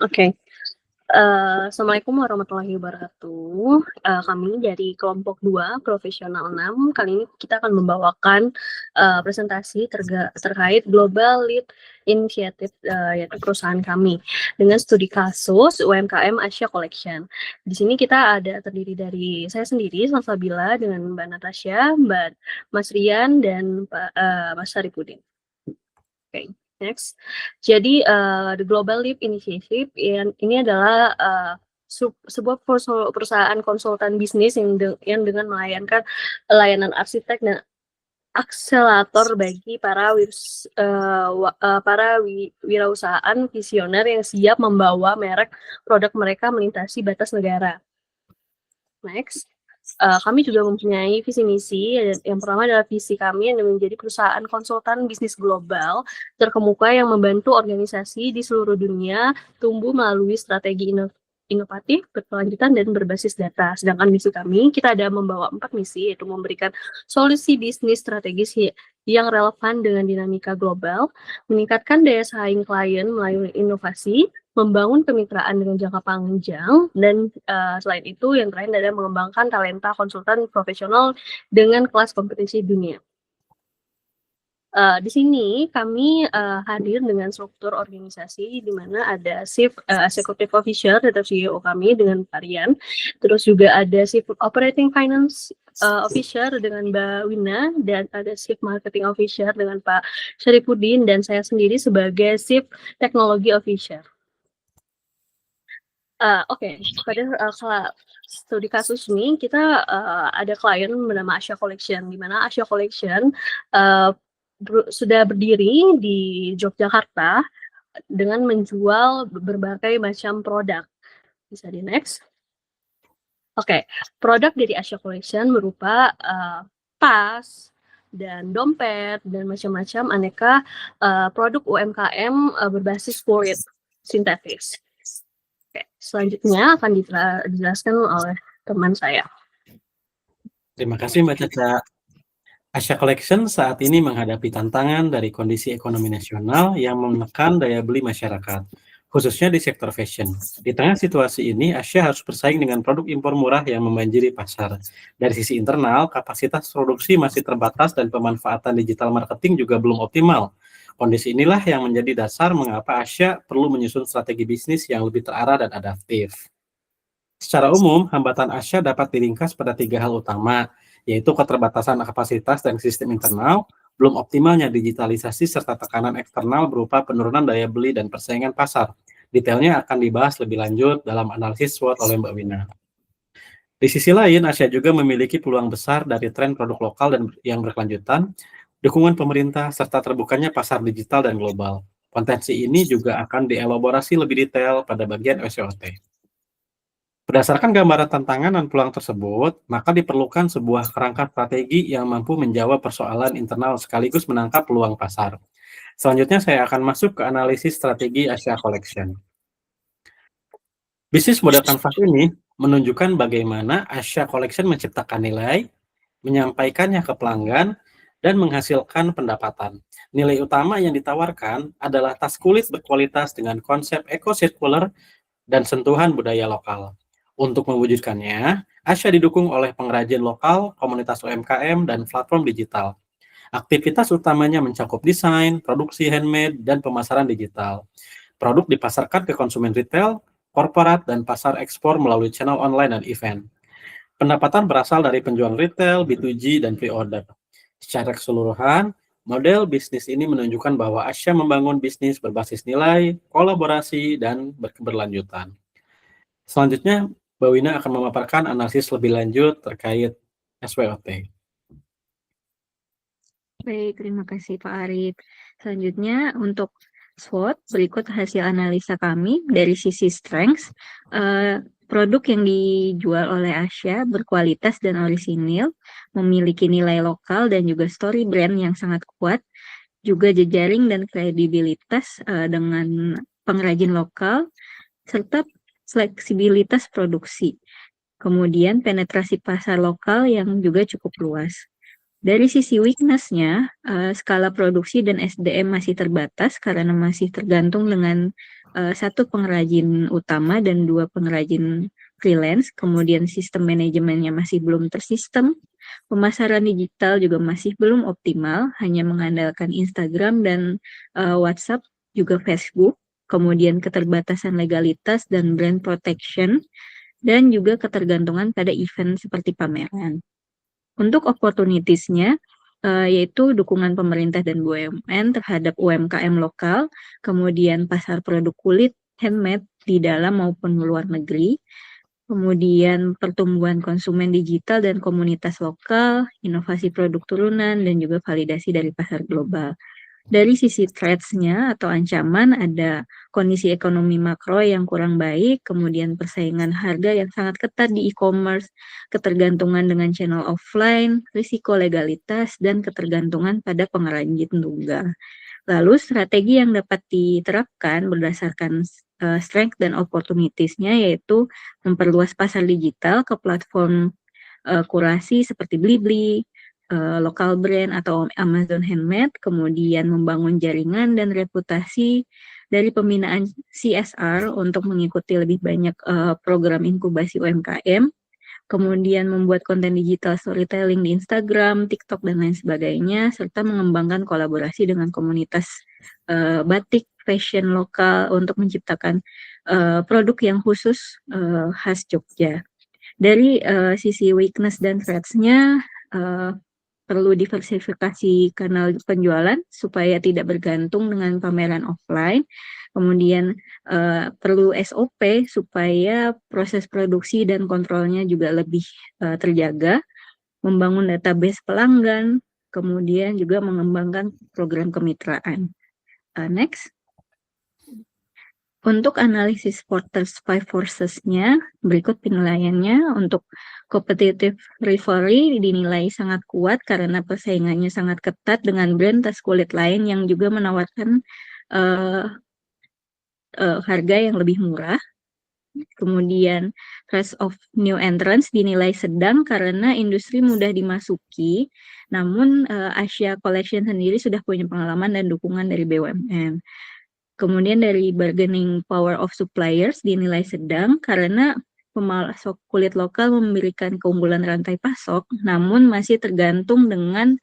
Oke. Assalamualaikum warahmatullahi wabarakatuh. Kami dari kelompok 2 profesional 6 kali ini kita akan membawakan presentasi terkait Global Lead Initiative, yaitu perusahaan kami dengan studi kasus UMKM Asia Collection. Di sini kita terdiri dari saya sendiri, Salsabila, dengan Mbak Natasha, Mas Rian, dan Mas Syarifudin. Oke. Next. Jadi The Global Leap Initiative ini adalah sebuah perusahaan konsultan bisnis yang dengan melayangkan layanan arsitek dan akselerator bagi para wirausahaan visioner yang siap membawa merek produk mereka melintasi batas negara. Next. Kami juga mempunyai visi misi. Yang pertama adalah visi kami yang menjadi perusahaan konsultan bisnis global terkemuka yang membantu organisasi di seluruh dunia tumbuh melalui strategi inovatif, berkelanjutan, dan berbasis data. Sedangkan misi kami, kita ada membawa 4 misi, yaitu memberikan solusi bisnis strategis yang relevan dengan dinamika global, meningkatkan daya saing klien melalui inovasi, membangun kemitraan dengan jangka panjang, dan selain itu yang terakhir adalah mengembangkan talenta konsultan profesional dengan kelas kompetisi dunia. Di sini kami hadir dengan struktur organisasi di mana ada Chief Executive Officer atau CEO kami dengan Pak Rian, terus juga ada Chief Operating Finance Officer dengan Mbak Wina, dan ada Chief Marketing Officer dengan Pak Syarifudin, dan saya sendiri sebagai Chief Technology Officer. Oke. Pada studi kasus ini kita ada klien bernama Asia Collection, di mana Asia Collection sudah berdiri di Yogyakarta dengan menjual berbagai macam produk. Bisa di next. Oke. Produk dari Asia Collection berupa tas dan dompet dan macam-macam aneka produk UMKM berbasis kulit sintetis. Oke, selanjutnya akan dijelaskan oleh teman saya. Terima kasih Mbak Caca. Asia Collection saat ini menghadapi tantangan dari kondisi ekonomi nasional yang menekan daya beli masyarakat, khususnya di sektor fashion. Di tengah situasi ini, Asia harus bersaing dengan produk impor murah yang membanjiri pasar. Dari sisi internal, kapasitas produksi masih terbatas dan pemanfaatan digital marketing juga belum optimal. Kondisi inilah yang menjadi dasar mengapa Asia perlu menyusun strategi bisnis yang lebih terarah dan adaptif. Secara umum, hambatan Asia dapat diringkas pada 3 hal utama, yaitu keterbatasan kapasitas dan sistem internal, belum optimalnya digitalisasi, serta tekanan eksternal berupa penurunan daya beli dan persaingan pasar. Detailnya akan dibahas lebih lanjut dalam analisis SWOT oleh Mbak Wina. Di sisi lain, Asia juga memiliki peluang besar dari tren produk lokal dan yang berkelanjutan, dukungan pemerintah, serta terbukanya pasar digital dan global. Potensi ini juga akan dielaborasi lebih detail pada bagian SWOT. Berdasarkan gambaran tantangan dan peluang tersebut, maka diperlukan sebuah kerangka strategi yang mampu menjawab persoalan internal sekaligus menangkap peluang pasar. Selanjutnya saya akan masuk ke analisis strategi Asia Collection. Bisnis model kanvas ini menunjukkan bagaimana Asia Collection menciptakan nilai, menyampaikannya ke pelanggan, dan menghasilkan pendapatan. Nilai utama yang ditawarkan adalah tas kulit berkualitas dengan konsep eco-circular dan sentuhan budaya lokal. Untuk mewujudkannya, Asia didukung oleh pengrajin lokal, komunitas UMKM, dan platform digital. Aktivitas utamanya mencakup desain, produksi handmade, dan pemasaran digital. Produk dipasarkan ke konsumen retail, korporat, dan pasar ekspor melalui channel online dan event. Pendapatan berasal dari penjualan retail, B2G, dan pre-order. Secara keseluruhan, model bisnis ini menunjukkan bahwa Asia membangun bisnis berbasis nilai, kolaborasi, dan berkeberlanjutan. Selanjutnya, Mbak Wina akan memaparkan analisis lebih lanjut terkait SWOT. Baik, terima kasih Pak Arif. Selanjutnya untuk SWOT, berikut hasil analisa kami dari sisi strengths. Produk yang dijual oleh Asia berkualitas dan orisinil, memiliki nilai lokal dan juga story brand yang sangat kuat, juga jejaring dan kredibilitas dengan pengrajin lokal, serta fleksibilitas produksi. Kemudian penetrasi pasar lokal yang juga cukup luas. Dari sisi weakness-nya, skala produksi dan SDM masih terbatas karena masih tergantung dengan 1 pengrajin utama dan 2 pengrajin freelance, kemudian sistem manajemennya masih belum tersistem, pemasaran digital juga masih belum optimal, hanya mengandalkan Instagram dan WhatsApp, juga Facebook, kemudian keterbatasan legalitas dan brand protection, dan juga ketergantungan pada event seperti pameran. Untuk opportunities-nya, yaitu dukungan pemerintah dan BUMN terhadap UMKM lokal, kemudian pasar produk kulit handmade di dalam maupun luar negeri, kemudian pertumbuhan konsumen digital dan komunitas lokal, inovasi produk turunan, dan juga validasi dari pasar global. Dari sisi threats-nya atau ancaman, ada kondisi ekonomi makro yang kurang baik, kemudian persaingan harga yang sangat ketat di e-commerce, ketergantungan dengan channel offline, risiko legalitas, dan ketergantungan pada pengrajin tunggal. Lalu strategi yang dapat diterapkan berdasarkan strength dan opportunities-nya yaitu memperluas pasar digital ke platform kurasi seperti Blibli, lokal brand atau Amazon Handmade, kemudian membangun jaringan dan reputasi dari pembinaan CSR untuk mengikuti lebih banyak program inkubasi UMKM, kemudian membuat konten digital storytelling di Instagram, TikTok, dan lain sebagainya, serta mengembangkan kolaborasi dengan komunitas batik fashion lokal untuk menciptakan produk yang khusus khas Jogja. Dari sisi weakness dan threats-nya, perlu diversifikasi kanal penjualan supaya tidak bergantung dengan pameran offline. Kemudian perlu SOP supaya proses produksi dan kontrolnya juga lebih terjaga. Membangun database pelanggan, kemudian juga mengembangkan program kemitraan. Next. Untuk analisis Porter's 5 Forces-nya, berikut penilaiannya. Untuk competitive rivalry dinilai sangat kuat karena persaingannya sangat ketat dengan brand tas kulit lain yang juga menawarkan harga yang lebih murah. Kemudian threat of new entrants dinilai sedang karena industri mudah dimasuki, namun Asia Collection sendiri sudah punya pengalaman dan dukungan dari BUMN. Kemudian dari bargaining power of suppliers dinilai sedang karena pemasok kulit lokal memberikan keunggulan rantai pasok, namun masih tergantung dengan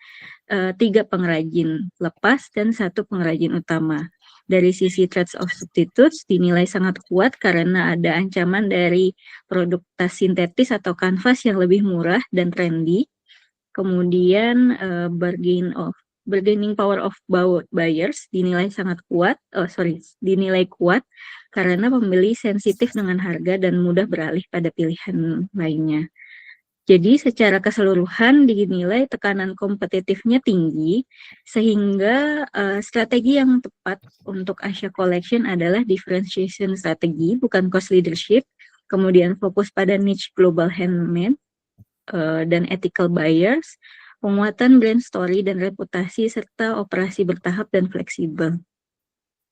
3 pengrajin lepas dan 1 pengrajin utama. Dari sisi threats of substitutes dinilai sangat kuat karena ada ancaman dari produk tas sintetis atau kanvas yang lebih murah dan trendy. Kemudian bargaining power of buyers dinilai dinilai kuat karena pembeli sensitif dengan harga dan mudah beralih pada pilihan lainnya. Jadi secara keseluruhan dinilai tekanan kompetitifnya tinggi, sehingga strategi yang tepat untuk Asia Collection adalah differentiation strategi, bukan cost leadership, kemudian fokus pada niche global handmade dan ethical buyers, penguatan brand story dan reputasi, serta operasi bertahap dan fleksibel.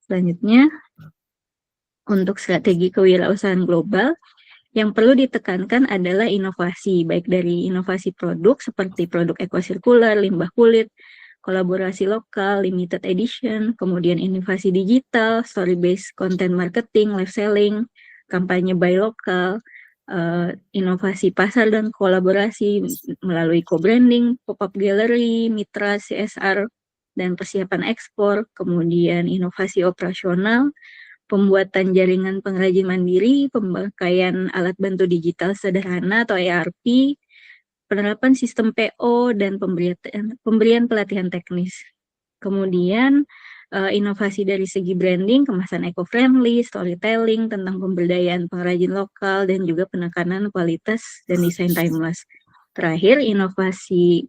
Selanjutnya, untuk strategi kewirausahaan global, yang perlu ditekankan adalah inovasi, baik dari inovasi produk seperti produk ekosirkular, limbah kulit, kolaborasi lokal, limited edition, kemudian inovasi digital, story-based content marketing, live selling, kampanye buy lokal, inovasi pasar dan kolaborasi melalui co-branding, pop-up gallery, mitra CSR, dan persiapan ekspor, kemudian inovasi operasional, pembuatan jaringan pengrajin mandiri, pemakaian alat bantu digital sederhana atau ERP, penerapan sistem PO, dan pemberian pelatihan teknis. Kemudian inovasi dari segi branding, kemasan eco-friendly, storytelling tentang pemberdayaan pengrajin lokal, dan juga penekanan kualitas dan desain timeless. Terakhir, inovasi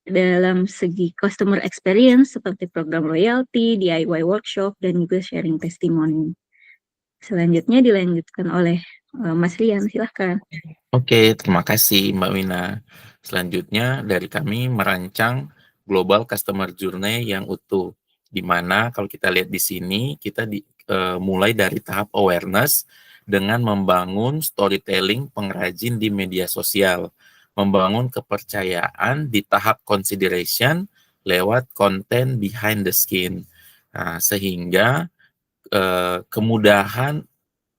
dalam segi customer experience seperti program loyalty, DIY workshop, dan juga sharing testimoni. Selanjutnya dilanjutkan oleh Mas Rian, silahkan. Oke, terima kasih Mbak Wina. Selanjutnya dari kami merancang Global Customer Journey yang utuh, di mana kalau kita lihat di sini kita mulai dari tahap awareness dengan membangun storytelling pengrajin di media sosial, membangun kepercayaan di tahap consideration lewat konten behind the skin, sehingga kemudahan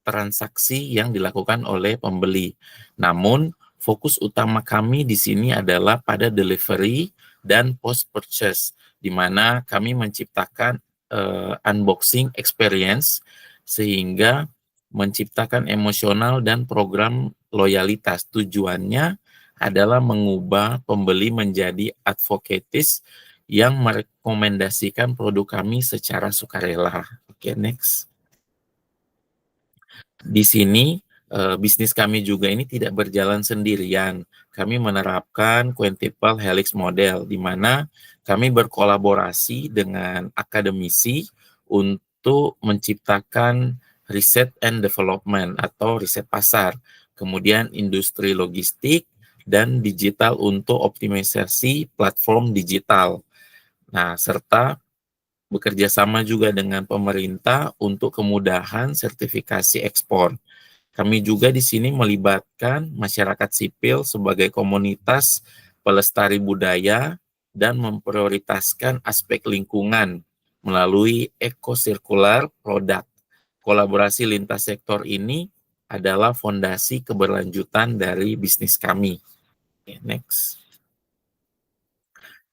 transaksi yang dilakukan oleh pembeli. Namun, fokus utama kami di sini adalah pada delivery dan post-purchase, di mana kami menciptakan unboxing experience sehingga menciptakan emosional dan program loyalitas. Tujuannya adalah mengubah pembeli menjadi advocates yang merekomendasikan produk kami secara sukarela. Oke, next. Di sini bisnis kami juga ini tidak berjalan sendirian. Kami menerapkan quintuple helix model, di mana kami berkolaborasi dengan akademisi untuk menciptakan riset and development atau riset pasar, kemudian industri logistik dan digital untuk optimisasi platform digital. Nah, serta bekerja sama juga dengan pemerintah untuk kemudahan sertifikasi ekspor. Kami juga di sini melibatkan masyarakat sipil sebagai komunitas pelestari budaya dan memprioritaskan aspek lingkungan melalui ekosirkular produk. Kolaborasi lintas sektor ini adalah fondasi keberlanjutan dari bisnis kami. Okay, next.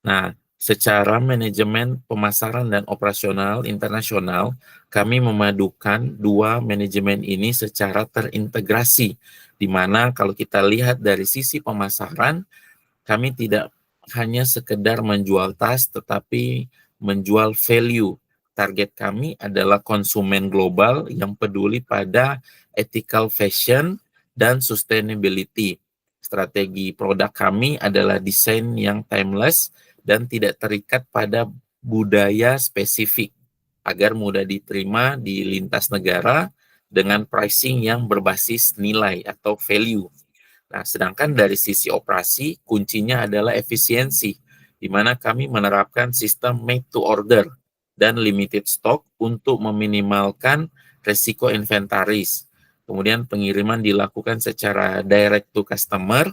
Nah, secara manajemen pemasaran dan operasional internasional, kami memadukan dua manajemen ini secara terintegrasi, di mana kalau kita lihat dari sisi pemasaran, kami tidak hanya sekedar menjual tas, tetapi menjual value. Target kami adalah konsumen global yang peduli pada ethical fashion dan sustainability. Strategi produk kami adalah desain yang timeless dan tidak terikat pada budaya spesifik, agar mudah diterima di lintas negara dengan pricing yang berbasis nilai atau value. Nah, sedangkan dari sisi operasi, kuncinya adalah efisiensi, di mana kami menerapkan sistem made to order dan limited stock untuk meminimalkan resiko inventaris. Kemudian pengiriman dilakukan secara direct to customer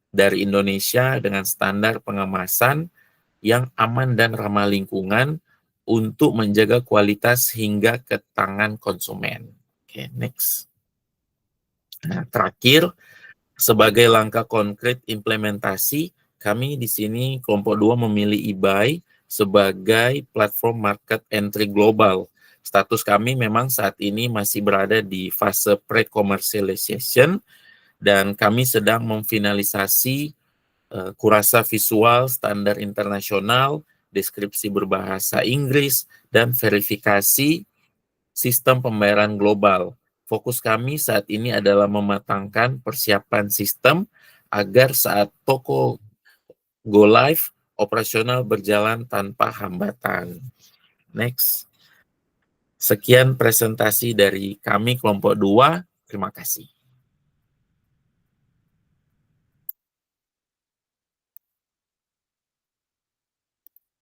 dari Indonesia dengan standar pengemasan yang aman dan ramah lingkungan untuk menjaga kualitas hingga ke tangan konsumen. Oke, next. Nah, terakhir, sebagai langkah konkret implementasi, kami di sini kelompok 2 memilih eBay sebagai platform market entry global. Status kami memang saat ini masih berada di fase pre-commercialization dan kami sedang memfinalisasi kurasa visual standar internasional, deskripsi berbahasa Inggris, dan verifikasi sistem pembayaran global. Fokus kami saat ini adalah mematangkan persiapan sistem agar saat toko go live, operasional berjalan tanpa hambatan. Next. Sekian presentasi dari kami kelompok 2. Terima kasih.